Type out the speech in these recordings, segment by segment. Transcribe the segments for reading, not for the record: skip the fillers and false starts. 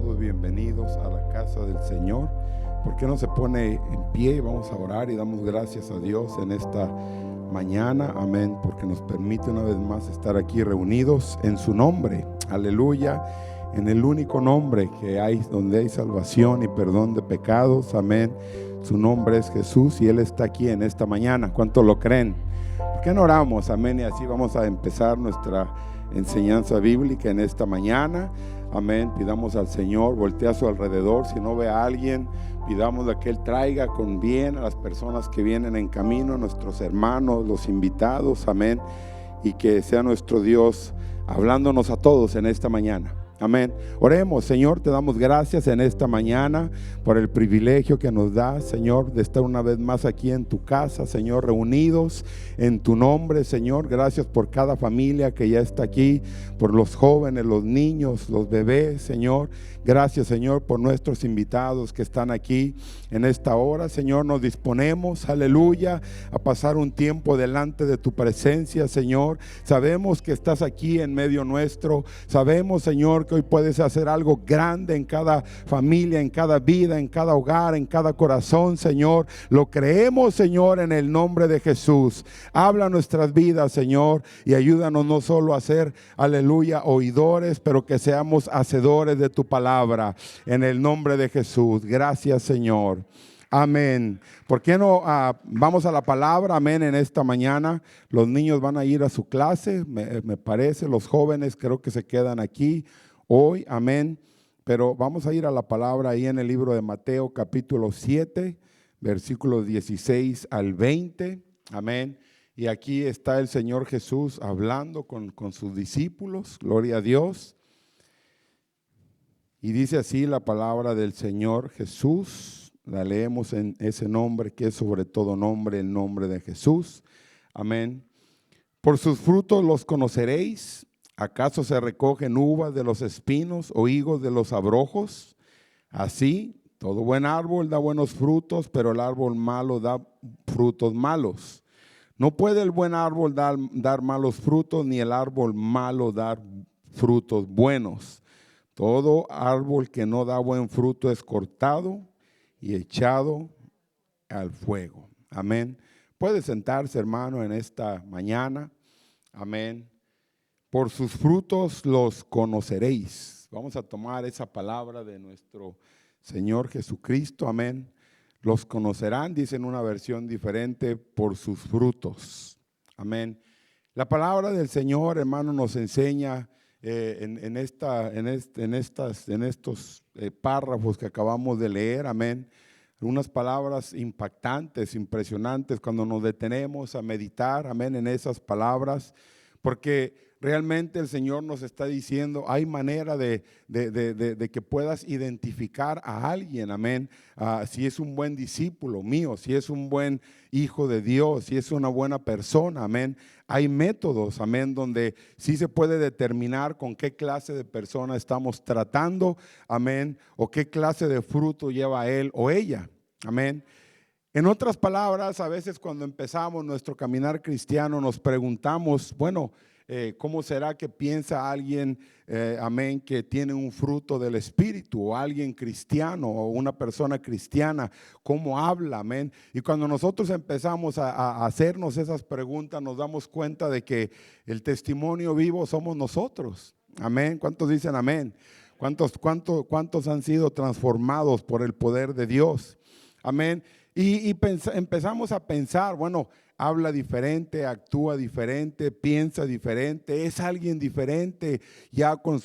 todos bienvenidos a la casa del Señor. ¿Por qué no se pone en pie? Vamos a orar y damos gracias a Dios en esta mañana, amén, porque nos permite una vez más estar aquí reunidos en su nombre, aleluya, en el único nombre que hay, donde hay salvación y perdón de pecados, amén. Su nombre es Jesús y Él está aquí en esta mañana. ¿Cuántos lo creen? ¿Por qué no oramos? Amén. Y así vamos a empezar nuestra enseñanza bíblica en esta mañana. Amén. Pidamos al Señor, voltea a su alrededor. Si no ve a alguien, pidámosle que Él traiga con bien a las personas que vienen en camino, nuestros hermanos, los invitados. Amén. Y que sea nuestro Dios hablándonos a todos en esta mañana. Amén. Oremos. Señor, te damos gracias en esta mañana por el privilegio que nos da, Señor, de estar una vez más aquí en tu casa, Señor, reunidos en tu nombre, Señor. Gracias por cada familia que ya está aquí, por los jóvenes, los niños, los bebés, Señor. Gracias, Señor, por nuestros invitados que están aquí en esta hora. Señor, nos disponemos, aleluya, a pasar un tiempo delante de tu presencia, Señor. Sabemos que estás aquí en medio nuestro. Sabemos, Señor, que hoy puedes hacer algo grande en cada familia, en cada vida, en cada hogar, en cada corazón, Señor. Lo creemos, Señor, en el nombre de Jesús. Habla nuestras vidas, Señor, y ayúdanos no solo a ser, aleluya, oidores, pero que seamos hacedores de tu palabra. En el nombre de Jesús. Gracias, Señor. Amén. ¿Por qué no vamos a la palabra? Amén. En esta mañana los niños van a ir a su clase, me parece. Los jóvenes creo que se quedan aquí hoy. Amén. Pero vamos a ir a la palabra ahí en el libro de Mateo capítulo 7, versículos 16 al 20. Amén. Y aquí está el Señor Jesús hablando con sus discípulos. Gloria a Dios. Y dice así la palabra del Señor Jesús. La leemos en ese nombre que es sobre todo nombre, el nombre de Jesús. Amén. Por sus frutos los conoceréis. ¿Acaso se recogen uvas de los espinos o higos de los abrojos? Así, todo buen árbol da buenos frutos, pero el árbol malo da frutos malos. No puede el buen árbol dar malos frutos, ni el árbol malo dar frutos buenos. Todo árbol que no da buen fruto es cortado y echado al fuego. Amén. Puede sentarse, hermano, en esta mañana. Amén. Por sus frutos los conoceréis. Vamos a tomar esa palabra de nuestro Señor Jesucristo. Amén. Los conocerán, dice en una versión diferente, por sus frutos. Amén. La palabra del Señor, hermano, nos enseña en estos párrafos que acabamos de leer, amén, unas palabras impactantes, impresionantes, cuando nos detenemos a meditar, amén, en esas palabras, porque realmente el Señor nos está diciendo, hay manera de que puedas identificar a alguien, amén, si es un buen discípulo mío, si es un buen hijo de Dios, si es una buena persona, amén. Hay métodos, amén, donde sí se puede determinar con qué clase de persona estamos tratando, amén, o qué clase de fruto lleva él o ella, amén. En otras palabras, a veces cuando empezamos nuestro caminar cristiano nos preguntamos, bueno, ¿cómo será que piensa alguien, amén, que tiene un fruto del Espíritu, o alguien cristiano o una persona cristiana? ¿Cómo habla? Amén. Y cuando nosotros empezamos a hacernos esas preguntas, nos damos cuenta de que el testimonio vivo somos nosotros. Amén. ¿Cuántos dicen amén? ¿Cuántos han sido transformados por el poder de Dios? Amén. Y empezamos a pensar, bueno, habla diferente, actúa diferente, piensa diferente, es alguien diferente ya con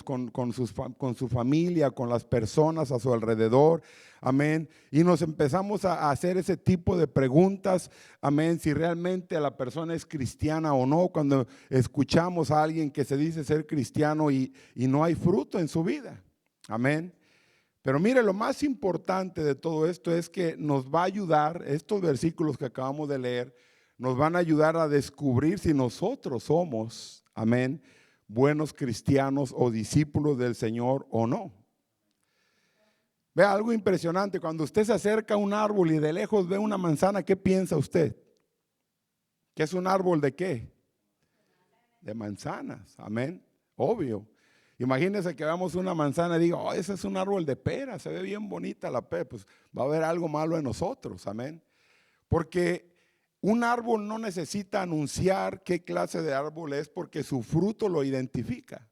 su familia, con las personas a su alrededor, amén. Y nos empezamos a hacer ese tipo de preguntas, amén, si realmente la persona es cristiana o no, cuando escuchamos a alguien que se dice ser cristiano y no hay fruto en su vida, amén. Pero mire, lo más importante de todo esto es que nos va a ayudar, estos versículos que acabamos de leer, nos van a ayudar a descubrir si nosotros somos, amén, buenos cristianos o discípulos del Señor o no. Vea algo impresionante, cuando usted se acerca a un árbol y de lejos ve una manzana, ¿qué piensa usted? ¿Que es un árbol de qué? De manzanas, amén, obvio. Imagínense que veamos una manzana y diga, oh, ese es un árbol de pera, se ve bien bonita la pera. Pues va a haber algo malo en nosotros, amén. Porque un árbol no necesita anunciar qué clase de árbol es porque su fruto lo identifica.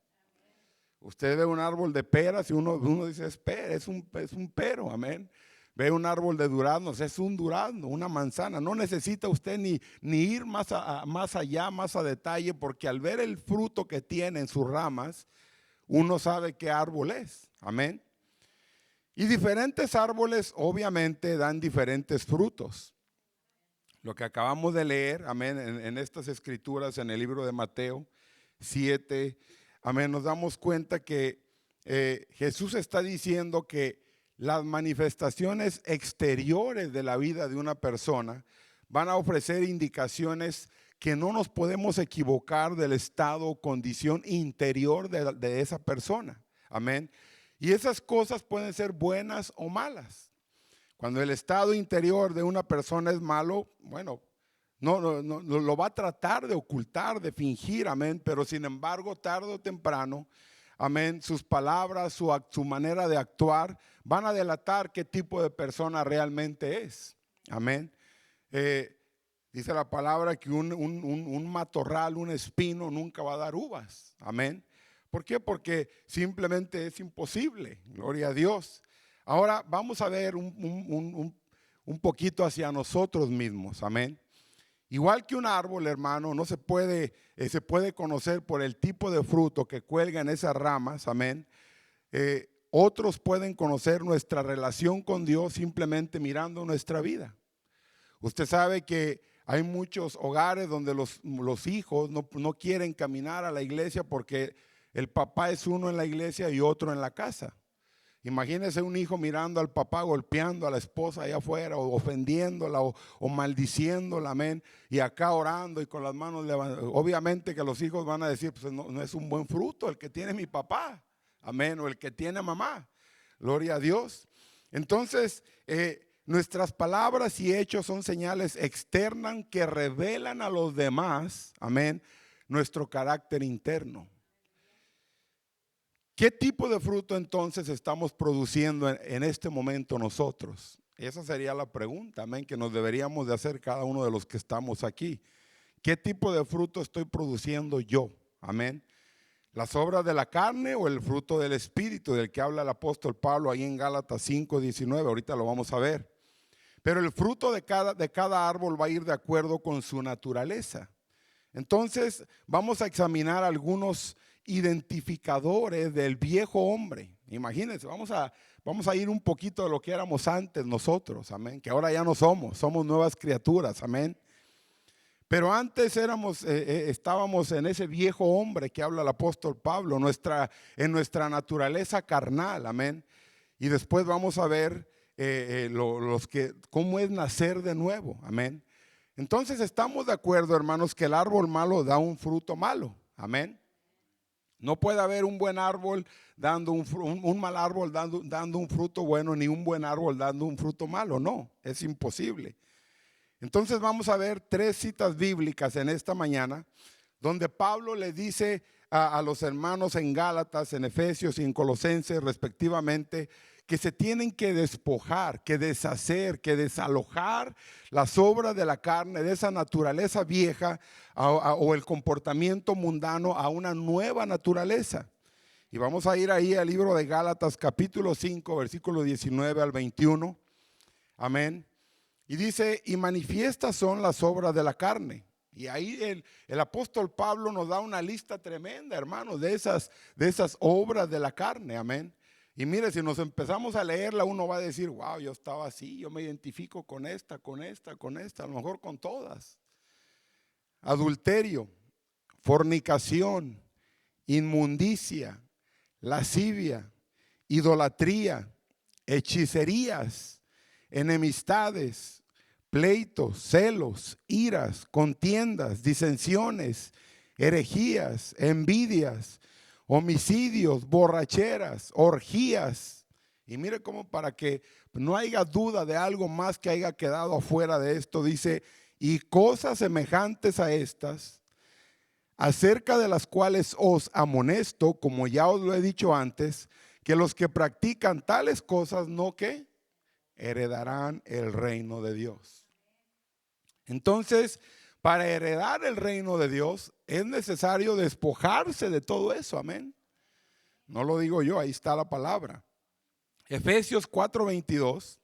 Usted ve un árbol de peras y uno dice, es un pero, amén. Ve un árbol de duraznos, es un durazno, una manzana. No necesita usted ni ir más allá, más a detalle, porque al ver el fruto que tiene en sus ramas, uno sabe qué árbol es, amén. Y diferentes árboles obviamente dan diferentes frutos. Lo que acabamos de leer, amén, en estas escrituras, en el libro de Mateo 7, amén, nos damos cuenta que Jesús está diciendo que las manifestaciones exteriores de la vida de una persona van a ofrecer indicaciones que no nos podemos equivocar del estado o condición interior de esa persona, amén. Y esas cosas pueden ser buenas o malas. Cuando el estado interior de una persona es malo, bueno, no lo va a tratar de ocultar, de fingir, amén, pero sin embargo, tarde o temprano, amén, sus palabras, su manera de actuar van a delatar qué tipo de persona realmente es, amén. Dice la palabra que un matorral, un espino nunca va a dar uvas, amén. ¿Por qué? Porque simplemente es imposible, gloria a Dios. Ahora vamos a ver un poquito hacia nosotros mismos, amén. Igual que un árbol, hermano, no se puede conocer por el tipo de fruto que cuelga en esas ramas, amén. Otros pueden conocer nuestra relación con Dios simplemente mirando nuestra vida. Usted sabe que hay muchos hogares donde los hijos no quieren caminar a la iglesia porque el papá es uno en la iglesia y otro en la casa. Imagínese un hijo mirando al papá golpeando a la esposa allá afuera o ofendiéndola o maldiciéndola, amén, y acá orando y con las manos levantadas. Obviamente que los hijos van a decir, pues no es un buen fruto el que tiene mi papá, amén, o el que tiene mamá, gloria a Dios. Entonces, nuestras palabras y hechos son señales externas que revelan a los demás, amén, nuestro carácter interno. ¿Qué tipo de fruto entonces estamos produciendo en este momento nosotros? Esa sería la pregunta, amén, que nos deberíamos de hacer cada uno de los que estamos aquí. ¿Qué tipo de fruto estoy produciendo yo? Amén. ¿Las obras de la carne o el fruto del Espíritu del que habla el apóstol Pablo ahí en Gálatas 5:19? Ahorita lo vamos a ver. Pero el fruto de cada árbol va a ir de acuerdo con su naturaleza. Entonces vamos a examinar algunos identificadores del viejo hombre. Imagínense, vamos a ir un poquito de lo que éramos antes nosotros, amén, que ahora ya no somos nuevas criaturas, amén. Pero antes estábamos en ese viejo hombre que habla el apóstol Pablo, en nuestra naturaleza carnal, amén. Y después vamos a ver cómo es nacer de nuevo, amén. Entonces estamos de acuerdo, hermanos, que el árbol malo da un fruto malo, amén. No puede haber un buen árbol dando un mal árbol dando un fruto bueno, ni un buen árbol dando un fruto malo. No, es imposible. Entonces vamos a ver 3 citas bíblicas en esta mañana, donde Pablo le dice a los hermanos en Gálatas, en Efesios y en Colosenses respectivamente, que se tienen que despojar, que deshacer, que desalojar las obras de la carne, de esa naturaleza vieja o el comportamiento mundano a una nueva naturaleza. Y vamos a ir ahí al libro de Gálatas capítulo 5, versículo 19 al 21. Amén. Y dice, y manifiestas son las obras de la carne. Y ahí el apóstol Pablo nos da una lista tremenda, hermanos, de esas obras de la carne. Amén. Y mire, si nos empezamos a leerla, uno va a decir, wow, yo estaba así, yo me identifico con esta, a lo mejor con todas. Adulterio, fornicación, inmundicia, lascivia, idolatría, hechicerías, enemistades, pleitos, celos, iras, contiendas, disensiones, herejías, envidias, homicidios, borracheras, orgías. Y mire cómo, para que no haya duda de algo más que haya quedado afuera de esto, dice, y cosas semejantes a estas, acerca de las cuales os amonesto, como ya os lo he dicho antes, que los que practican tales cosas no que heredarán el reino de Dios. Entonces, para heredar el reino de Dios es necesario despojarse de todo eso, amén. No lo digo yo, ahí está la palabra. Efesios 4:22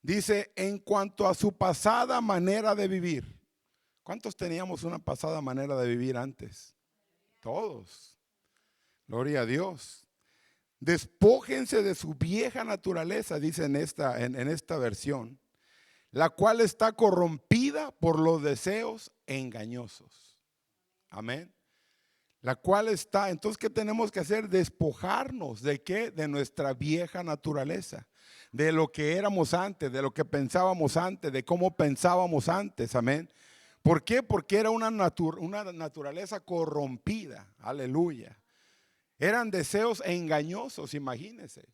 dice, en cuanto a su pasada manera de vivir. ¿Cuántos teníamos una pasada manera de vivir antes? Todos. Gloria a Dios. Despójense de su vieja naturaleza, dice en esta versión, la cual está corrompida por los deseos engañosos. Amén. La cual está, entonces, ¿qué tenemos que hacer? Despojarnos ¿de qué? De nuestra vieja naturaleza, de lo que éramos antes, de lo que pensábamos antes, de cómo pensábamos antes, amén. ¿Por qué? Porque era una naturaleza corrompida, aleluya. Eran deseos engañosos, imagínense.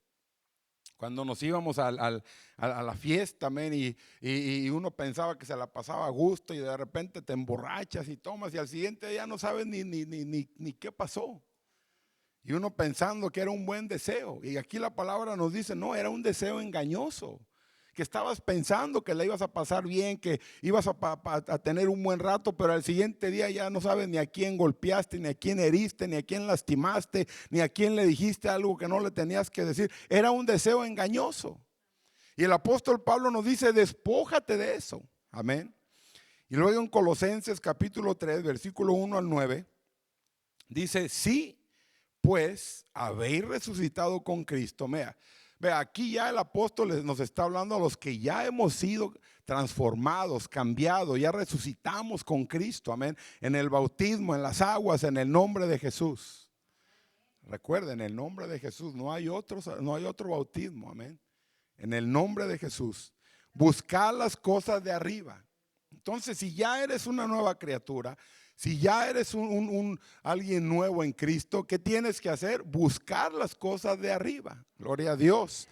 Cuando nos íbamos a la fiesta, amén, y uno pensaba que se la pasaba a gusto y de repente te emborrachas y tomas y al siguiente día no sabes ni qué pasó. Y uno pensando que era un buen deseo. Y aquí la palabra nos dice, no, era un deseo engañoso. Que estabas pensando que la ibas a pasar bien, que ibas a tener un buen rato, pero al siguiente día ya no sabes ni a quién golpeaste, ni a quién heriste, ni a quién lastimaste, ni a quién le dijiste algo que no le tenías que decir. Era un deseo engañoso. Y el apóstol Pablo nos dice, despójate de eso. Amén. Y luego en Colosenses capítulo 3, versículo 1 al 9, dice, sí, pues habéis resucitado con Cristo. Vea, aquí ya el apóstol nos está hablando a los que ya hemos sido transformados, cambiados, ya resucitamos con Cristo, amén, en el bautismo, en las aguas, en el nombre de Jesús. Recuerden, en el nombre de Jesús, no hay otro bautismo, amén. En el nombre de Jesús, buscar las cosas de arriba. Entonces, si ya eres una nueva criatura, si ya eres alguien nuevo en Cristo, ¿qué tienes que hacer? Buscar las cosas de arriba. Gloria a Dios.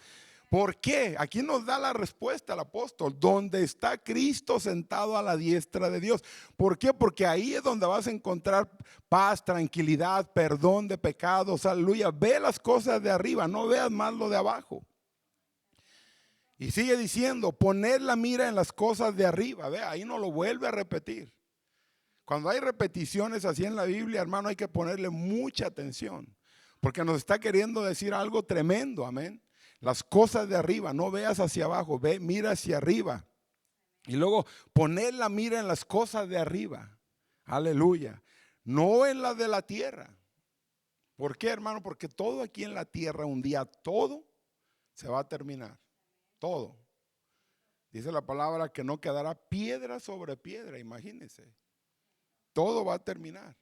¿Por qué? Aquí nos da la respuesta el apóstol. Donde está Cristo sentado a la diestra de Dios. ¿Por qué? Porque ahí es donde vas a encontrar paz, tranquilidad, perdón de pecados. Aleluya. Ve las cosas de arriba, no veas más lo de abajo. Y sigue diciendo, poner la mira en las cosas de arriba. Ve, ahí no lo vuelve a repetir. Cuando hay repeticiones así en la Biblia, hermano, hay que ponerle mucha atención, porque nos está queriendo decir algo tremendo, amén. Las cosas de arriba, no veas hacia abajo, mira hacia arriba. Y luego poner la mira en las cosas de arriba, aleluya, no en las de la tierra. ¿Por qué, hermano? Porque todo aquí en la tierra, un día todo se va a terminar, todo. Dice la palabra que no quedará piedra sobre piedra, imagínense. Todo va a terminar.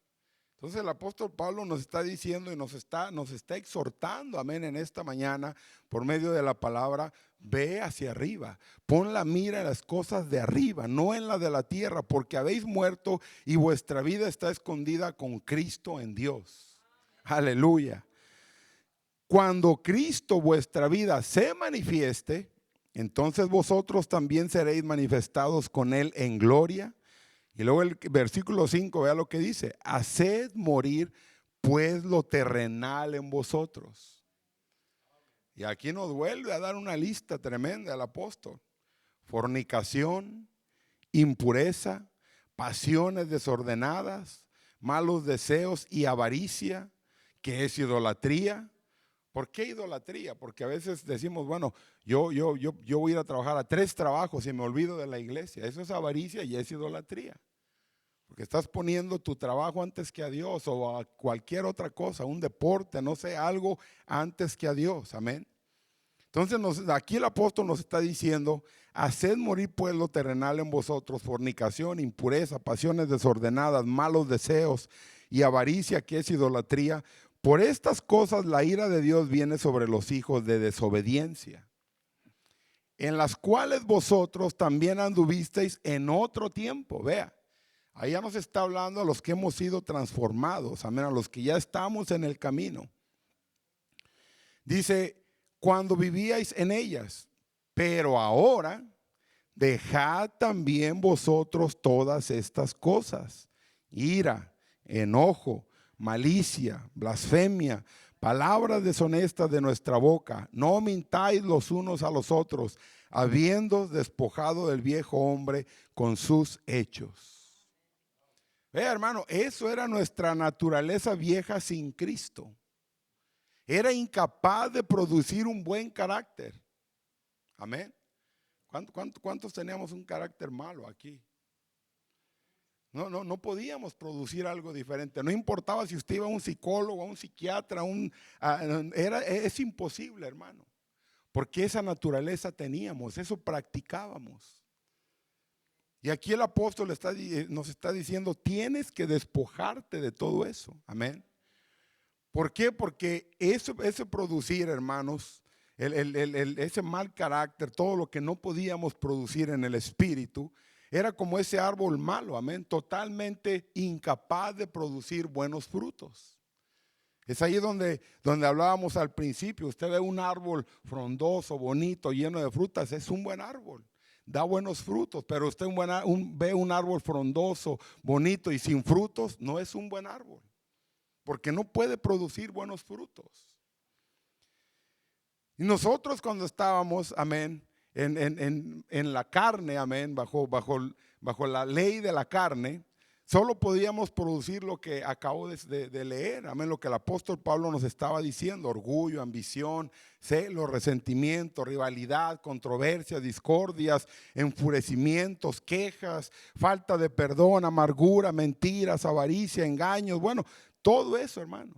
Entonces el apóstol Pablo nos está diciendo y nos está exhortando, amén, en esta mañana por medio de la palabra, ve hacia arriba, pon la mira en las cosas de arriba, no en las de la tierra, porque habéis muerto y vuestra vida está escondida con Cristo en Dios. Aleluya. Cuando Cristo vuestra vida se manifieste, entonces vosotros también seréis manifestados con Él en gloria. Y luego el versículo 5, vea lo que dice, haced morir pues lo terrenal en vosotros. Y aquí nos vuelve a dar una lista tremenda el apóstol. Fornicación, impureza, pasiones desordenadas, malos deseos y avaricia, que es idolatría. ¿Por qué idolatría? Porque a veces decimos, bueno, yo voy a ir a trabajar a 3 trabajos y me olvido de la iglesia. Eso es avaricia y es idolatría. Porque estás poniendo tu trabajo antes que a Dios o a cualquier otra cosa, un deporte, no sé, algo antes que a Dios. Amén. Entonces aquí el apóstol nos está diciendo, haced morir pues lo terrenal en vosotros, fornicación, impureza, pasiones desordenadas, malos deseos y avaricia, que es idolatría. Por estas cosas la ira de Dios viene sobre los hijos de desobediencia, en las cuales vosotros también anduvisteis en otro tiempo. Vea, ahí ya nos está hablando a los que hemos sido transformados, amén, a los que ya estamos en el camino. Dice, cuando vivíais en ellas, pero ahora dejad también vosotros todas estas cosas: ira, enojo, malicia, blasfemia, palabras deshonestas de nuestra boca. No mintáis los unos a los otros, habiendo despojado del viejo hombre con sus hechos. Vea, hermano, eso era nuestra naturaleza vieja sin Cristo. Era incapaz de producir un buen carácter. Amén. ¿Cuántos teníamos un carácter malo aquí? No podíamos producir algo diferente. No importaba si usted iba a un psicólogo, a un psiquiatra, es imposible, hermano. Porque esa naturaleza teníamos, eso practicábamos. Y aquí el apóstol nos está diciendo, tienes que despojarte de todo eso. Amén. ¿Por qué? Porque ese producir, hermanos, ese mal carácter, todo lo que no podíamos producir en el espíritu, era como ese árbol malo, amén, totalmente incapaz de producir buenos frutos. Es ahí donde hablábamos al principio. Usted ve un árbol frondoso, bonito, lleno de frutas, es un buen árbol, da buenos frutos. Pero usted ve un árbol frondoso, bonito y sin frutos, no es un buen árbol, porque no puede producir buenos frutos. Y nosotros cuando estábamos, amén, en la carne, amén, bajo la ley de la carne, solo podíamos producir lo que acabo de leer, amén, lo que el apóstol Pablo nos estaba diciendo: orgullo, ambición, celos, resentimiento, rivalidad, controversias, discordias, enfurecimientos, quejas, falta de perdón, amargura, mentiras, avaricia, engaños, bueno, todo eso, hermano.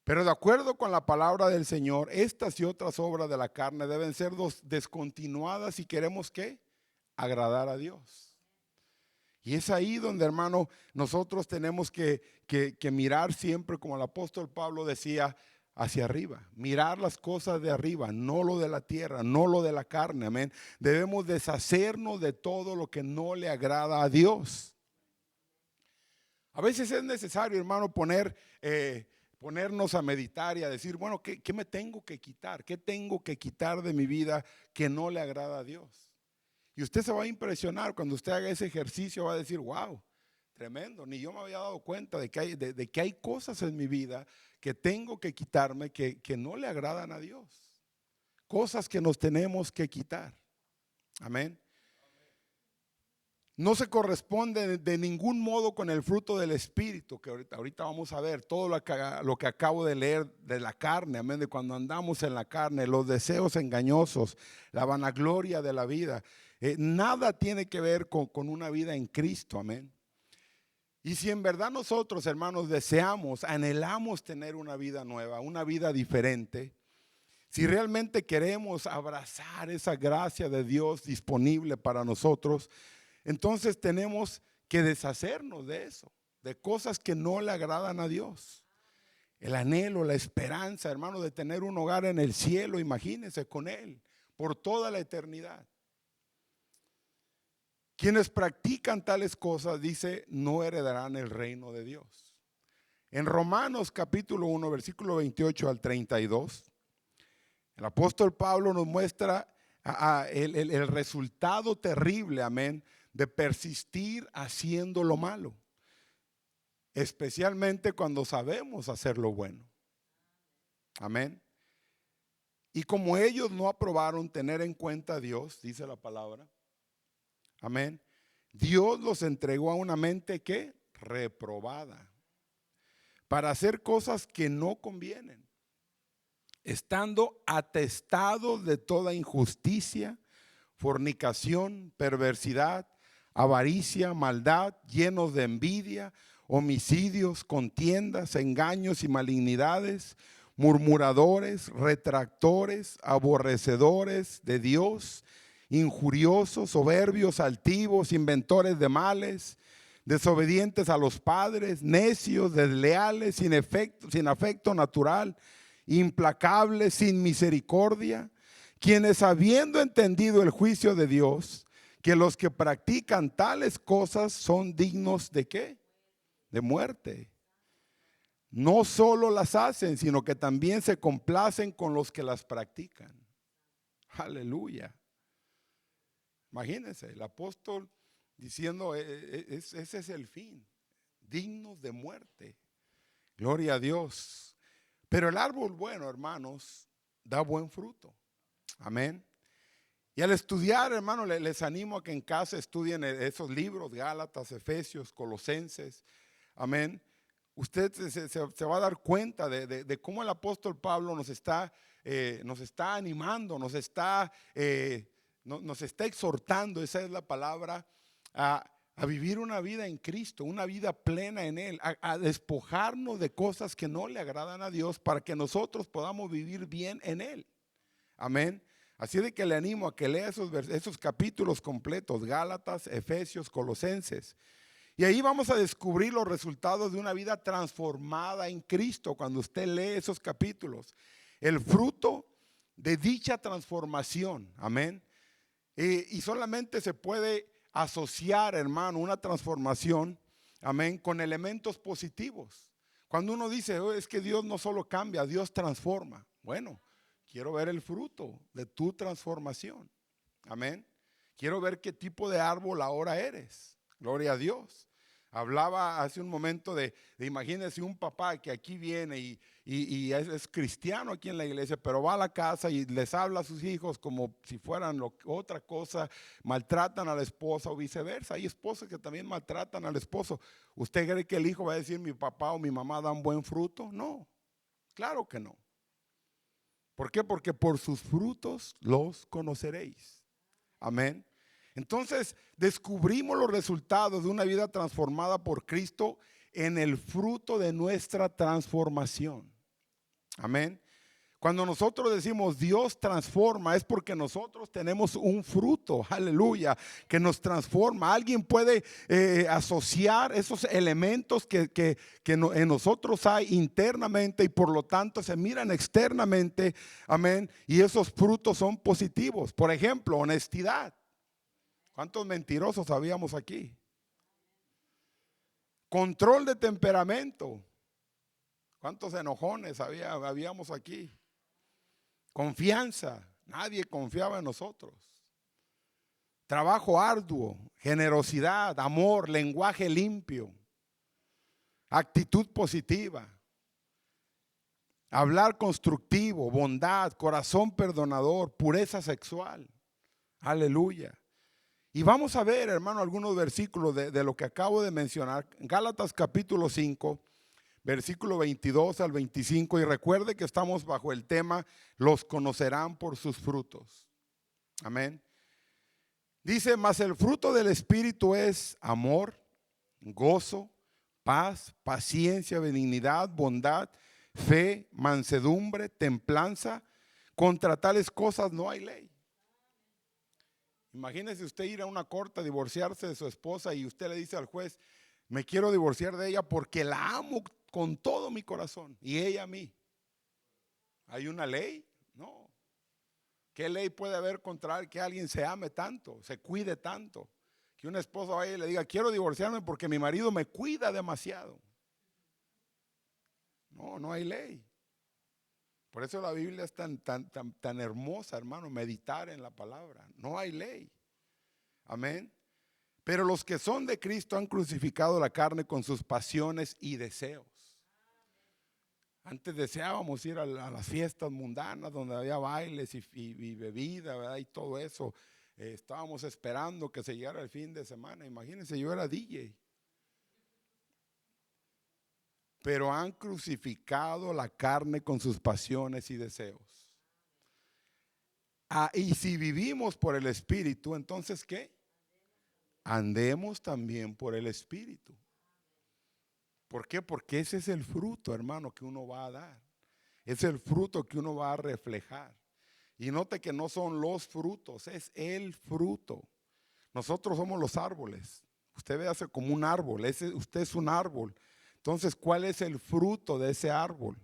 Pero de acuerdo con la palabra del Señor, estas y otras obras de la carne deben ser descontinuadas si queremos ¿qué? Agradar a Dios. Y es ahí donde, hermano, nosotros tenemos que mirar siempre, como el apóstol Pablo decía, hacia arriba. Mirar las cosas de arriba, no lo de la tierra, no lo de la carne, amén. Debemos deshacernos de todo lo que no le agrada a Dios. A veces es necesario, hermano, ponernos a meditar y a decir, bueno, ¿qué me tengo que quitar? ¿Qué tengo que quitar de mi vida que no le agrada a Dios? Y usted se va a impresionar cuando usted haga ese ejercicio, va a decir, wow, tremendo, ni yo me había dado cuenta de que hay cosas en mi vida que tengo que quitarme que no le agradan a Dios. Cosas que nos tenemos que quitar. Amén. No se corresponde de ningún modo con el fruto del Espíritu, que ahorita vamos a ver todo lo que acabo de leer de la carne, amén, de cuando andamos en la carne, los deseos engañosos, la vanagloria de la vida. Nada tiene que ver con una vida en Cristo, amén. Y si en verdad nosotros, hermanos, anhelamos tener una vida nueva, una vida diferente, si realmente queremos abrazar esa gracia de Dios disponible para nosotros, entonces tenemos que deshacernos de eso, de cosas que no le agradan a Dios. El anhelo, la esperanza, hermano, de tener un hogar en el cielo, imagínense, con Él, por toda la eternidad. Quienes practican tales cosas, dice, no heredarán el reino de Dios. En Romanos capítulo 1, versículo 28 al 32, el apóstol Pablo nos muestra el resultado terrible, amén, de persistir haciendo lo malo, especialmente cuando sabemos hacer lo bueno. Amén. Y como ellos no aprobaron tener en cuenta a Dios, dice la palabra, amén, Dios los entregó a una mente que reprobada para hacer cosas que no convienen, estando atestados de toda injusticia, fornicación, perversidad, avaricia, maldad, llenos de envidia, homicidios, contiendas, engaños y malignidades, murmuradores, retractores, aborrecedores de Dios, injuriosos, soberbios, altivos, inventores de males, desobedientes a los padres, necios, desleales, sin afecto natural, implacables, sin misericordia, quienes habiendo entendido el juicio de Dios, que los que practican tales cosas son dignos ¿de qué? De muerte. No solo las hacen, sino que también se complacen con los que las practican. Aleluya. Imagínense, el apóstol diciendo, ese es el fin. dignos de muerte. Gloria a Dios. Pero el árbol bueno, hermanos, da buen fruto. Amén. Y al estudiar, hermano, les animo a que en casa estudien esos libros, Gálatas, Efesios, Colosenses. Amén. Usted se va a dar cuenta de cómo el apóstol Pablo nos está animando, nos está exhortando, esa es la palabra, a vivir una vida en Cristo, una vida plena en Él, a despojarnos de cosas que no le agradan a Dios para que nosotros podamos vivir bien en Él. Amén. Así de que le animo a que lea esos capítulos completos, Gálatas, Efesios, Colosenses. Y ahí vamos a descubrir los resultados de una vida transformada en Cristo cuando usted lee esos capítulos. El fruto de dicha transformación. Amén. Y solamente se puede asociar, hermano, una transformación, amén, con elementos positivos. Cuando uno dice, oh, es que Dios no solo cambia, Dios transforma. Bueno, quiero ver el fruto de tu transformación. Amén. Quiero ver qué tipo de árbol ahora eres. Gloria a Dios. Hablaba hace un momento de imagínense un papá que aquí viene y es cristiano aquí en la iglesia, pero va a la casa y les habla a sus hijos como si fueran otra cosa, maltratan a la esposa o viceversa. Hay esposas que también maltratan al esposo. ¿Usted cree que el hijo va a decir mi papá o mi mamá dan buen fruto? No, claro que no. ¿Por qué? Porque por sus frutos los conoceréis. Amén. Entonces descubrimos los resultados de una vida transformada por Cristo en el fruto de nuestra transformación. Amén. Cuando nosotros decimos Dios transforma es porque nosotros tenemos un fruto, aleluya, que nos transforma. Alguien puede asociar esos elementos que en nosotros hay internamente y por lo tanto se miran externamente, amén, y esos frutos son positivos. Por ejemplo, honestidad. ¿Cuántos mentirosos habíamos aquí? Control de temperamento. ¿Cuántos enojones habíamos aquí? Confianza. Nadie confiaba en nosotros. Trabajo arduo, generosidad, amor, lenguaje limpio, actitud positiva, hablar constructivo, bondad, corazón perdonador, pureza sexual. Aleluya. Y vamos a ver, hermano, algunos versículos de lo que acabo de mencionar. Gálatas capítulo 5, versículo 22 al 25. Y recuerde que estamos bajo el tema, los conocerán por sus frutos. Amén. Dice, mas el fruto del Espíritu es amor, gozo, paz, paciencia, benignidad, bondad, fe, mansedumbre, templanza. Contra tales cosas no hay ley. Imagínese usted ir a una corte a divorciarse de su esposa y usted le dice al juez, me quiero divorciar de ella porque la amo con todo mi corazón y ella a mí. ¿Hay una ley? No. ¿Qué ley puede haber contra que alguien se ame tanto, se cuide tanto? Que una esposa vaya y le diga, quiero divorciarme porque mi marido me cuida demasiado. No, no hay ley. Por eso la Biblia es tan hermosa, hermano, meditar en la palabra. No hay ley. Amén. Pero los que son de Cristo han crucificado la carne con sus pasiones y deseos. Antes deseábamos ir a las fiestas mundanas donde había bailes y bebida, ¿verdad? Y todo eso. Estábamos esperando que se llegara el fin de semana. Imagínense, yo era DJ. Pero han crucificado la carne con sus pasiones y deseos. Y si vivimos por el Espíritu, entonces ¿qué? Andemos también por el Espíritu. ¿Por qué? Porque ese es el fruto, hermano, que uno va a dar. Es el fruto que uno va a reflejar. Y note que no son los frutos, es el fruto. Nosotros somos los árboles. Usted véase como un árbol, usted es un árbol. Entonces, ¿cuál es el fruto de ese árbol?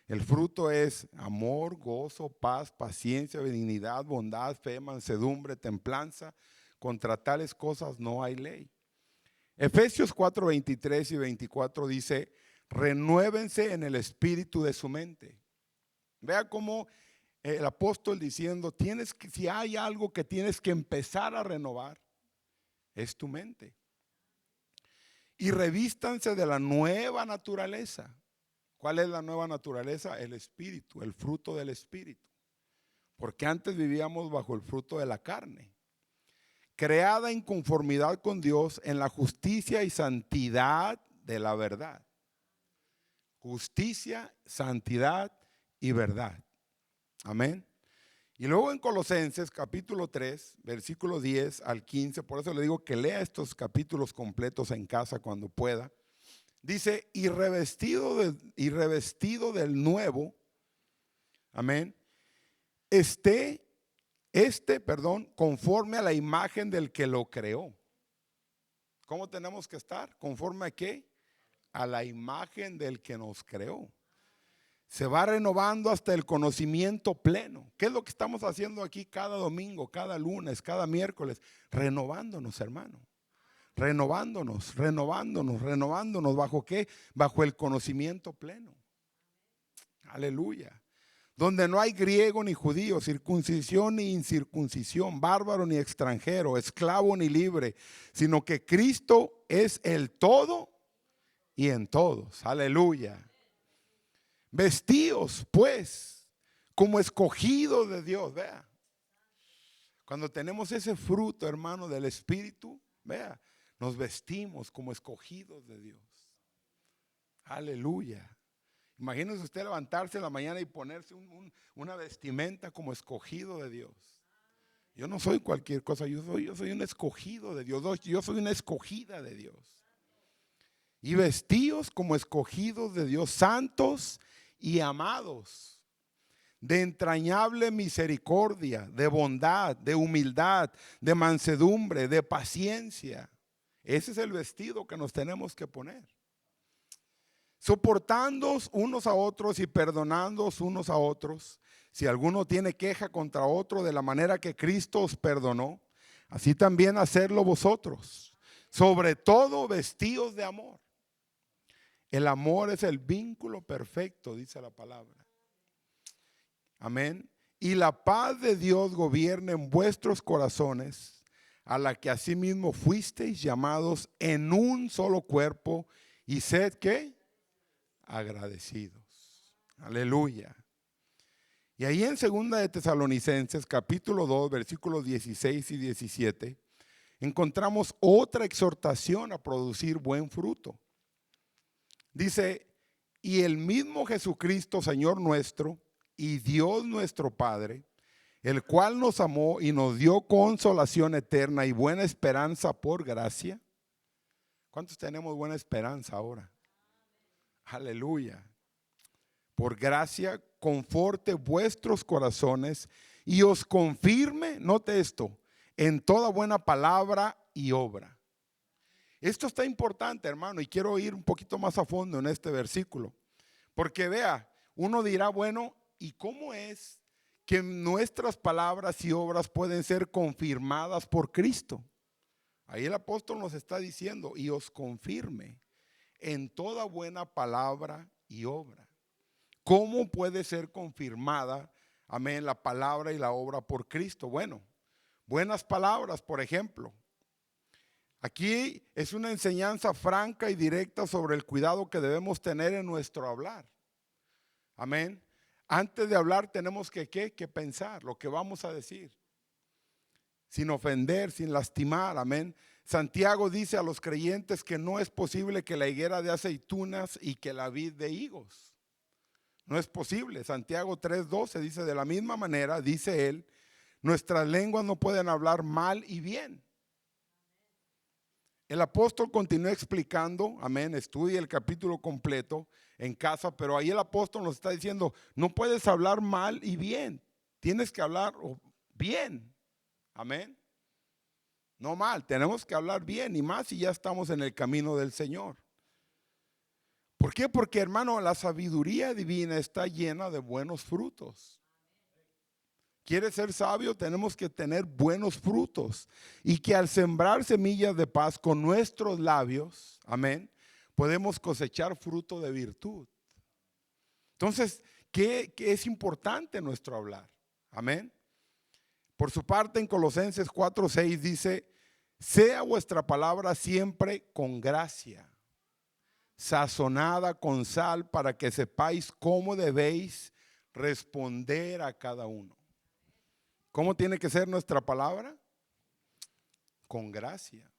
El fruto es amor, gozo, paz, paciencia, benignidad, bondad, fe, mansedumbre, templanza. Contra tales cosas no hay ley. Efesios 4, 23 y 24 dice, renuévense en el espíritu de su mente. Vea cómo el apóstol diciendo, si hay algo que tienes que empezar a renovar, es tu mente. y revístanse de la nueva naturaleza. ¿Cuál es la nueva naturaleza? El Espíritu, el fruto del Espíritu. Porque antes vivíamos bajo el fruto de la carne, creada en conformidad con Dios en la justicia y santidad de la verdad. Justicia, santidad y verdad. Amén. Y luego en Colosenses capítulo 3, versículo 10 al 15, por eso le digo que lea estos capítulos completos en casa cuando pueda. Dice, y revestido del nuevo, amén, conforme a la imagen del que lo creó. ¿Cómo tenemos que estar? ¿Conforme a qué? A la imagen del que nos creó. Se va renovando hasta el conocimiento pleno. ¿Qué es lo que estamos haciendo aquí cada domingo, cada lunes, cada miércoles? Renovándonos, hermano. Renovándonos. ¿Bajo qué? Bajo el conocimiento pleno. Aleluya. Donde no hay griego ni judío, circuncisión ni incircuncisión, bárbaro ni extranjero, esclavo ni libre, sino que Cristo es el todo y en todos. Aleluya. Vestíos pues como escogidos de Dios. Vea, cuando tenemos ese fruto, hermano, del Espíritu, vea, nos vestimos como escogidos de Dios. Aleluya. Imagínese usted levantarse en la mañana y ponerse una vestimenta como escogido de Dios. Yo no soy cualquier cosa, yo soy un escogido de Dios, yo soy una escogida de Dios. Y vestíos como escogidos de Dios, santos y amados, de entrañable misericordia, de bondad, de humildad, de mansedumbre, de paciencia. Ese es el vestido que nos tenemos que poner. Soportándoos unos a otros y perdonándoos unos a otros. Si alguno tiene queja contra otro, de la manera que Cristo os perdonó, así también hacerlo vosotros. Sobre todo vestíos de amor. El amor es el vínculo perfecto, dice la palabra. Amén. Y la paz de Dios gobierne en vuestros corazones, a la que asimismo fuisteis llamados en un solo cuerpo, y sed ¿qué? Agradecidos. Aleluya. Y ahí en 2 de Tesalonicenses capítulo 2 versículos 16 y 17 encontramos otra exhortación a producir buen fruto. Dice, y el mismo Jesucristo Señor nuestro y Dios nuestro Padre, el cual nos amó y nos dio consolación eterna y buena esperanza por gracia. ¿Cuántos tenemos buena esperanza ahora? Aleluya. Por gracia, conforte vuestros corazones y os confirme, note esto, en toda buena palabra y obra. Esto está importante, hermano, y quiero ir un poquito más a fondo en este versículo. Porque vea, uno dirá, bueno, ¿y cómo es que nuestras palabras y obras pueden ser confirmadas por Cristo? Ahí el apóstol nos está diciendo, y os confirme en toda buena palabra y obra. ¿Cómo puede ser confirmada, amén, la palabra y la obra por Cristo? Bueno, buenas palabras, por ejemplo. Aquí es una enseñanza franca y directa sobre el cuidado que debemos tener en nuestro hablar. Amén. Antes de hablar tenemos que pensar lo que vamos a decir. Sin ofender, sin lastimar. Amén. Santiago dice a los creyentes que no es posible que la higuera de aceitunas y que la vid de higos. No es posible. Santiago 3:12 dice, de la misma manera, dice él, nuestras lenguas no pueden hablar mal y bien. El apóstol continúa explicando, amén, estudia el capítulo completo en casa, pero ahí el apóstol nos está diciendo, no puedes hablar mal y bien, tienes que hablar bien, amén. No mal, tenemos que hablar bien y más si ya estamos en el camino del Señor. ¿Por qué? Porque, hermano, la sabiduría divina está llena de buenos frutos. ¿Quieres ser sabio? Tenemos que tener buenos frutos. Y que al sembrar semillas de paz con nuestros labios, amén, podemos cosechar fruto de virtud. Entonces, ¿qué es importante nuestro hablar? Amén. Por su parte, en Colosenses 4:6 dice, sea vuestra palabra siempre con gracia. sazonada con sal, para que sepáis cómo debéis responder a cada uno. ¿Cómo tiene que ser nuestra palabra? Con gracia,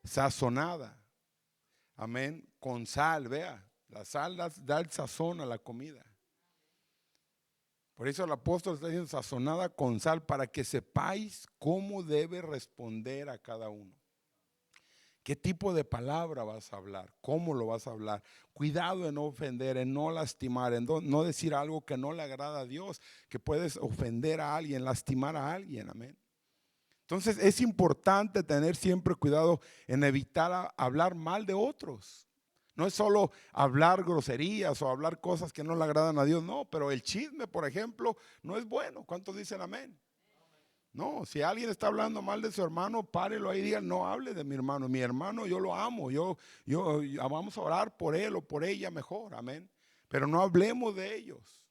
sazonada, amén, con sal. Vea, la sal da el sazón a la comida. Por eso el apóstol está diciendo sazonada con sal, para que sepáis cómo debe responder a cada uno. ¿Qué tipo de palabra vas a hablar? ¿Cómo lo vas a hablar? Cuidado en no ofender, en no lastimar, en no decir algo que no le agrada a Dios, que puedes ofender a alguien, lastimar a alguien, amén. Entonces es importante tener siempre cuidado en evitar hablar mal de otros. No es solo hablar groserías o hablar cosas que no le agradan a Dios, no, pero el chisme, por ejemplo, no es bueno. ¿Cuántos dicen amén? No, si alguien está hablando mal de su hermano, párelo ahí y diga, no hable de mi hermano yo lo amo, yo vamos a orar por él o por ella mejor, amén. Pero no hablemos de ellos.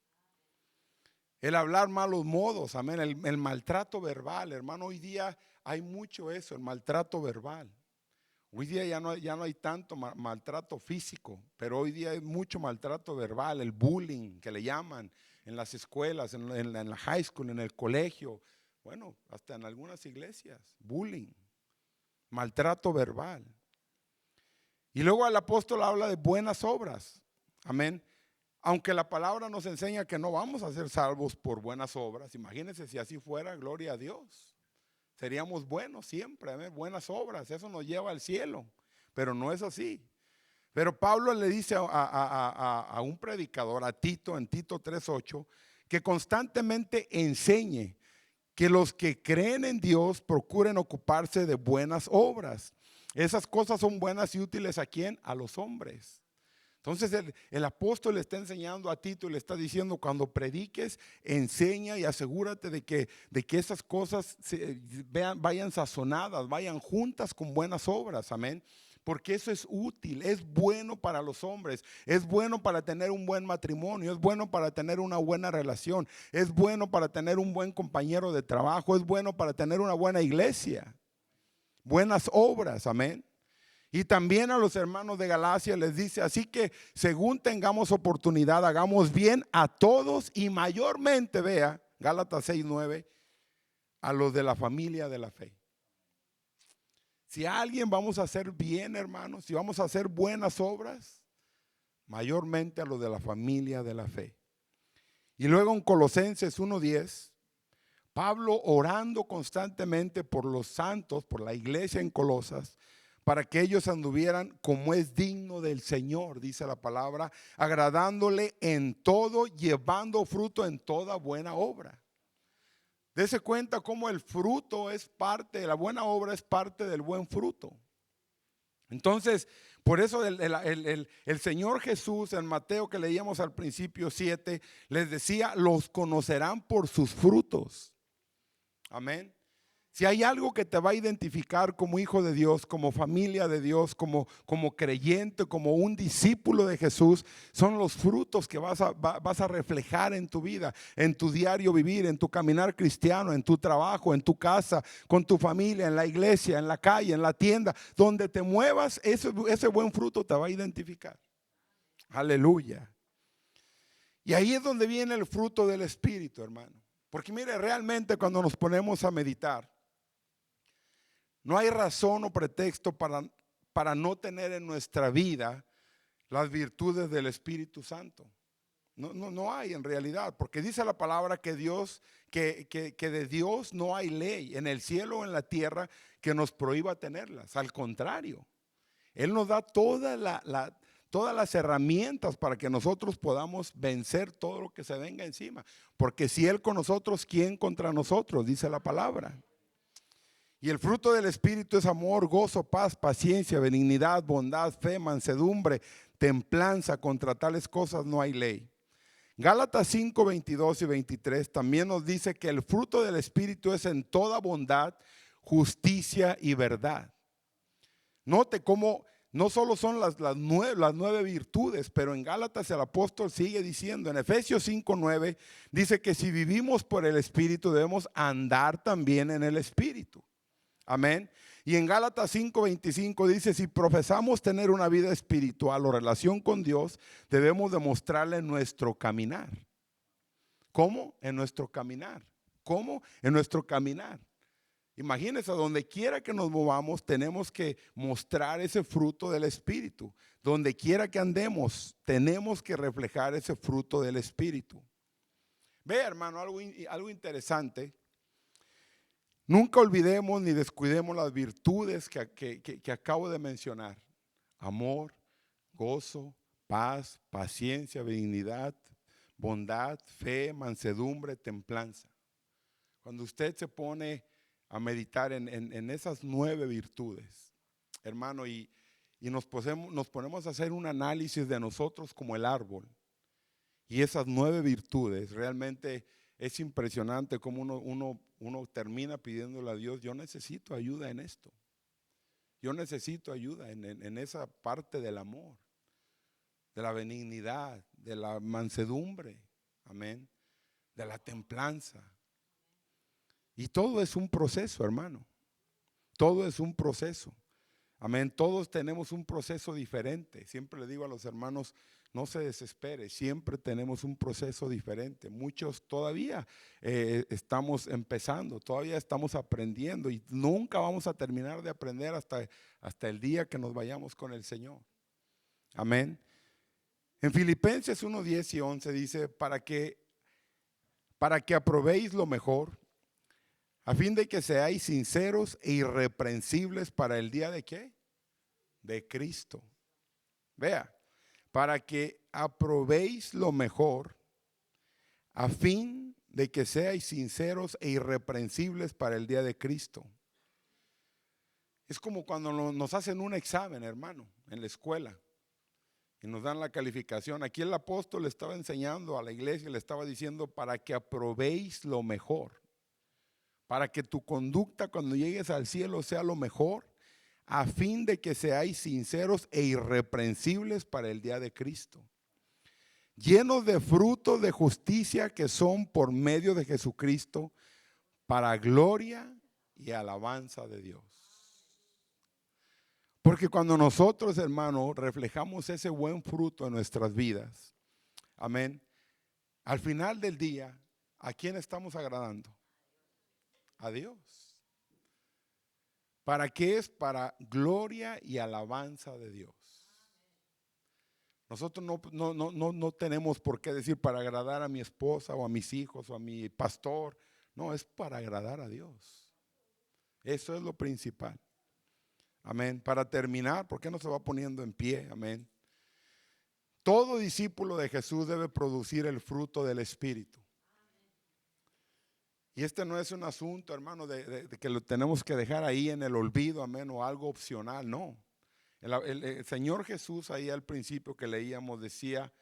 El hablar malos modos, amén, el maltrato verbal, hermano, hoy día hay mucho eso, el maltrato verbal. Hoy día ya no hay tanto maltrato físico, pero hoy día hay mucho maltrato verbal, el bullying que le llaman en las escuelas, en la high school, en el colegio, bueno, hasta en algunas iglesias, bullying, maltrato verbal. Y luego el apóstol habla de buenas obras, amén. Aunque la palabra nos enseña que no vamos a ser salvos por buenas obras, imagínense si así fuera, gloria a Dios. Seríamos buenos siempre, amén, buenas obras, eso nos lleva al cielo, pero no es así. Pero Pablo le dice a un predicador, a Tito, en Tito 3:8, que constantemente enseñe que los que creen en Dios procuren ocuparse de buenas obras. Esas cosas son buenas y útiles ¿a quién? A los hombres. Entonces el apóstol le está enseñando a Tito y le está diciendo, cuando prediques, enseña y asegúrate de que esas cosas vayan sazonadas, vayan juntas con buenas obras, amén. Porque eso es útil, es bueno para los hombres, es bueno para tener un buen matrimonio, es bueno para tener una buena relación, es bueno para tener un buen compañero de trabajo, es bueno para tener una buena iglesia. Buenas obras, amén. Y también a los hermanos de Galacia les dice, así que según tengamos oportunidad, hagamos bien a todos y mayormente, vea, Gálatas 6:9, a los de la familia de la fe. Si a alguien vamos a hacer bien, hermanos, si vamos a hacer buenas obras, mayormente a los de la familia de la fe. Y luego en Colosenses 1:10, Pablo orando constantemente por los santos, por la iglesia en Colosas, para que ellos anduvieran como es digno del Señor, dice la palabra, agradándole en todo, llevando fruto en toda buena obra. Dese cuenta cómo el fruto es parte, la buena obra es parte del buen fruto. Entonces, por eso el Señor Jesús en Mateo que leíamos al principio 7, les decía, los conocerán por sus frutos. Amén. Si hay algo que te va a identificar como hijo de Dios, como familia de Dios, como creyente, como un discípulo de Jesús, son los frutos que vas a reflejar en tu vida, en tu diario vivir, en tu caminar cristiano, en tu trabajo, en tu casa, con tu familia, en la iglesia, en la calle, en la tienda, donde te muevas, ese buen fruto te va a identificar. Aleluya. Y ahí es donde viene el fruto del Espíritu, hermano. Porque mire, realmente cuando nos ponemos a meditar, no hay razón o pretexto para no tener en nuestra vida las virtudes del Espíritu Santo. No hay en realidad, porque dice la palabra que Dios, que de Dios no hay ley en el cielo o en la tierra que nos prohíba tenerlas. Al contrario, Él nos da todas las herramientas para que nosotros podamos vencer todo lo que se venga encima. Porque si Él con nosotros, ¿quién contra nosotros? Dice la palabra. Y el fruto del Espíritu es amor, gozo, paz, paciencia, benignidad, bondad, fe, mansedumbre, templanza. Contra tales cosas no hay ley. Gálatas 5, 22 y 23 también nos dice que el fruto del Espíritu es en toda bondad, justicia y verdad. Note cómo no solo son las 9 virtudes, pero en Gálatas el apóstol sigue diciendo, en Efesios 5:9 dice que si vivimos por el Espíritu debemos andar también en el Espíritu. Amén. Y en Gálatas 5:25 dice, si profesamos tener una vida espiritual o relación con Dios, debemos demostrarle nuestro caminar. ¿Cómo? En nuestro caminar. ¿Cómo? En nuestro caminar. Imagínense, donde quiera que nos movamos, tenemos que mostrar ese fruto del Espíritu. Donde quiera que andemos, tenemos que reflejar ese fruto del Espíritu. Ve, hermano, algo interesante. Nunca olvidemos ni descuidemos las virtudes que acabo de mencionar. Amor, gozo, paz, paciencia, benignidad, bondad, fe, mansedumbre, templanza. Cuando usted se pone a meditar en esas 9 virtudes, hermano, y nos ponemos a hacer un análisis de nosotros como el árbol, y esas 9 virtudes, realmente es impresionante cómo uno termina pidiéndole a Dios, yo necesito ayuda en esto. Yo necesito ayuda en esa parte del amor, de la benignidad, de la mansedumbre, amén, de la templanza. Y todo es un proceso, hermano. Todo es un proceso. Amén. Todos tenemos un proceso diferente. Siempre le digo a los hermanos, no se desespere, siempre tenemos un proceso diferente. Muchos todavía estamos empezando, todavía estamos aprendiendo y nunca vamos a terminar de aprender hasta el día que nos vayamos con el Señor. Amén. En Filipenses 1:10 y 11 dice, para que aprobéis lo mejor, a fin de que seáis sinceros e irreprensibles para el día de ¿qué? De Cristo. Vea, para que aprobéis lo mejor, a fin de que seáis sinceros e irreprensibles para el día de Cristo. Es como cuando nos hacen un examen, hermano, en la escuela y nos dan la calificación. Aquí el apóstol le estaba enseñando a la iglesia, le estaba diciendo para que aprobéis lo mejor. Para que tu conducta cuando llegues al cielo sea lo mejor, a fin de que seáis sinceros e irreprensibles para el día de Cristo, llenos de frutos de justicia que son por medio de Jesucristo, para gloria y alabanza de Dios. Porque cuando nosotros, hermanos, reflejamos ese buen fruto en nuestras vidas, amén, al final del día, ¿a quién estamos agradando? A Dios. ¿Para qué es? Para gloria y alabanza de Dios. Nosotros no tenemos por qué decir para agradar a mi esposa o a mis hijos o a mi pastor. No, es para agradar a Dios. Eso es lo principal. Amén. Para terminar, ¿por qué no se va poniendo en pie? Amén. Todo discípulo de Jesús debe producir el fruto del Espíritu. Y este no es un asunto, hermano, de que lo tenemos que dejar ahí en el olvido, amén, o algo opcional, no. El Señor Jesús ahí al principio que leíamos decía,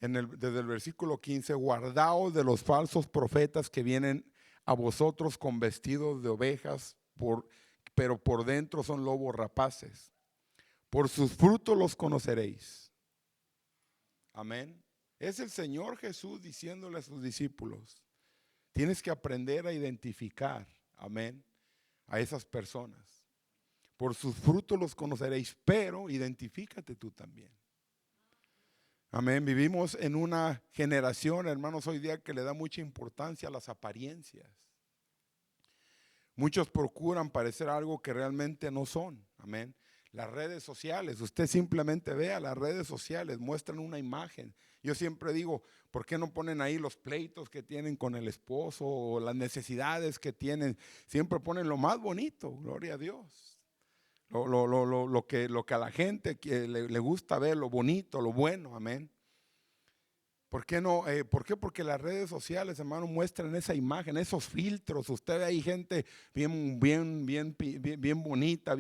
desde el versículo 15, guardaos de los falsos profetas que vienen a vosotros con vestidos de ovejas, pero por dentro son lobos rapaces. Por sus frutos los conoceréis. Amén. Es el Señor Jesús diciéndole a sus discípulos, tienes que aprender a identificar, amén, a esas personas. Por sus frutos los conoceréis, pero identifícate tú también. Amén. Vivimos en una generación, hermanos, hoy día que le da mucha importancia a las apariencias. Muchos procuran parecer algo que realmente no son. Amén. Las redes sociales, usted simplemente vea las redes sociales, muestran una imagen. Yo siempre digo, ¿por qué no ponen ahí los pleitos que tienen con el esposo o las necesidades que tienen? Siempre ponen lo más bonito, gloria a Dios. Lo que a la gente le gusta ver, lo bonito, lo bueno, amén. ¿Por qué no? ¿Por qué? Porque las redes sociales, hermano, muestran esa imagen, esos filtros. Usted ve ahí gente bien bonita,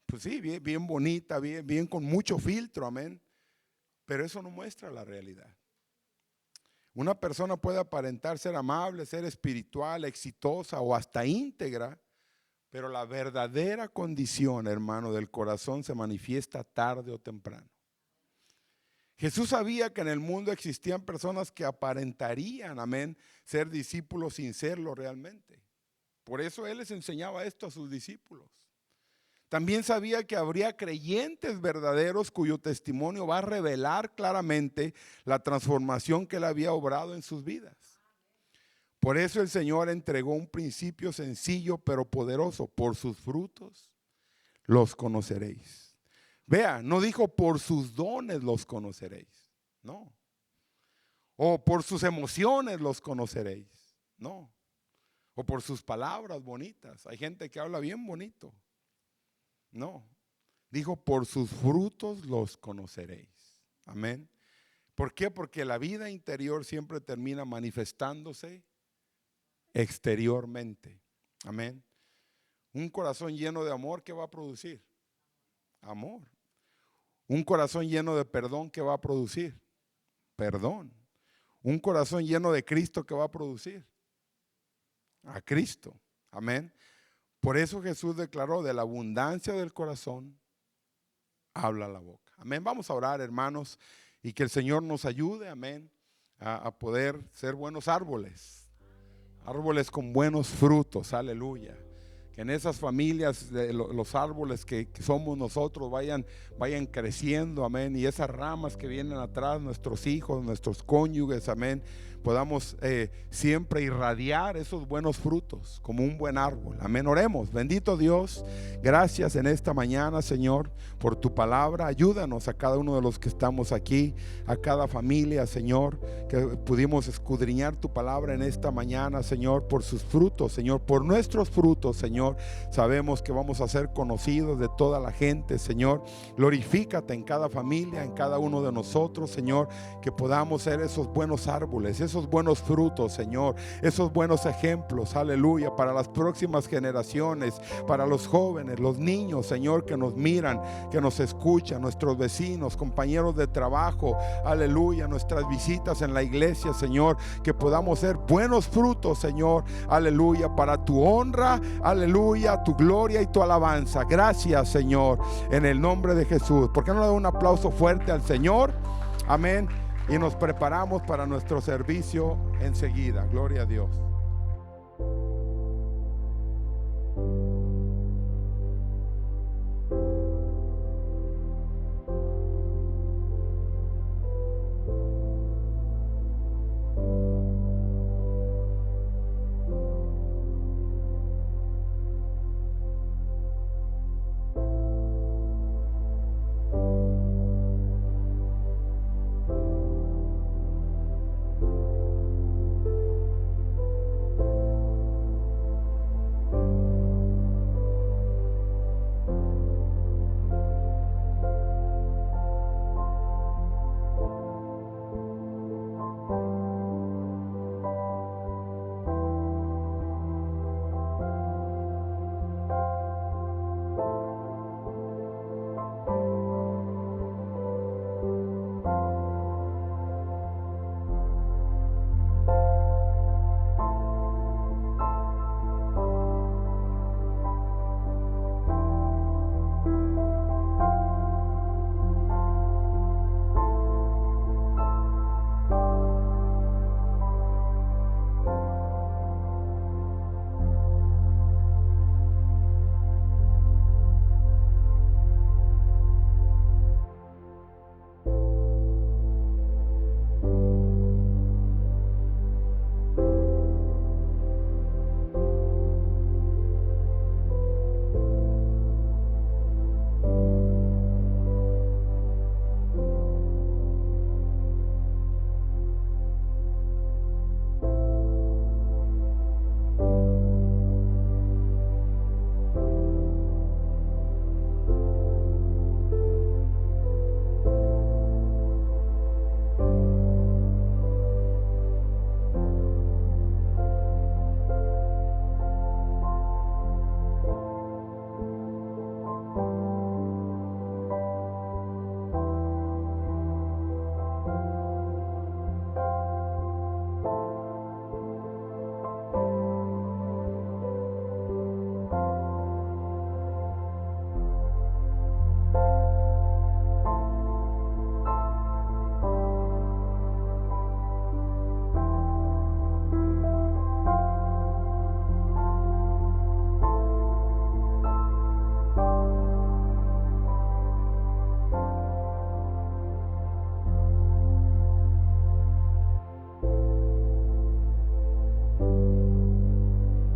pues sí, bien bonita, bien con mucho filtro, amén. Pero eso no muestra la realidad. Una persona puede aparentar ser amable, ser espiritual, exitosa o hasta íntegra, pero la verdadera condición, hermano, del corazón se manifiesta tarde o temprano. Jesús sabía que en el mundo existían personas que aparentarían, amén, ser discípulos sin serlo realmente. Por eso Él les enseñaba esto a sus discípulos. También sabía que habría creyentes verdaderos cuyo testimonio va a revelar claramente la transformación que Él había obrado en sus vidas. Por eso el Señor entregó un principio sencillo pero poderoso: por sus frutos los conoceréis. Vea, no dijo por sus dones los conoceréis, no. O por sus emociones los conoceréis, no. O por sus palabras bonitas. Hay gente que habla bien bonito. No, dijo por sus frutos los conoceréis. Amén. ¿Por qué? Porque la vida interior siempre termina manifestándose exteriormente. Amén. Un corazón lleno de amor, ¿qué va a producir? Amor. Un corazón lleno de perdón, ¿qué va a producir? Perdón. Un corazón lleno de Cristo, ¿qué va a producir? A Cristo. Amén. Por eso Jesús declaró: de la abundancia del corazón habla la boca. Amén. Vamos a orar, hermanos, y que el Señor nos ayude, amén, a poder ser buenos árboles. Árboles con buenos frutos, aleluya. Que en esas familias, los árboles que somos nosotros vayan creciendo, amén. Y esas ramas que vienen atrás, nuestros hijos, nuestros cónyuges, amén, podamos siempre irradiar esos buenos frutos como un buen árbol. Amén. Oremos. Bendito Dios, gracias en esta mañana, Señor, por tu palabra. Ayúdanos a cada uno de los que estamos aquí, a cada familia, Señor, que pudimos escudriñar tu palabra en esta mañana, Señor, por sus frutos, Señor, por nuestros frutos, Señor. Sabemos que vamos a ser conocidos de toda la gente, Señor. Glorifícate en cada familia, en cada uno de nosotros, Señor, que podamos ser esos buenos árboles, esos buenos frutos, Señor, esos buenos ejemplos, aleluya, para las próximas generaciones, para los jóvenes, los niños, Señor, que nos miran, que nos escuchan, nuestros vecinos, compañeros de trabajo, aleluya, nuestras visitas en la iglesia, Señor, que podamos ser buenos frutos, Señor, aleluya, para tu honra, aleluya, tu gloria y tu alabanza. Gracias, Señor, en el nombre de Jesús. ¿Por qué no le da un aplauso fuerte al Señor? Amén. Y nos preparamos para nuestro servicio enseguida. Gloria a Dios.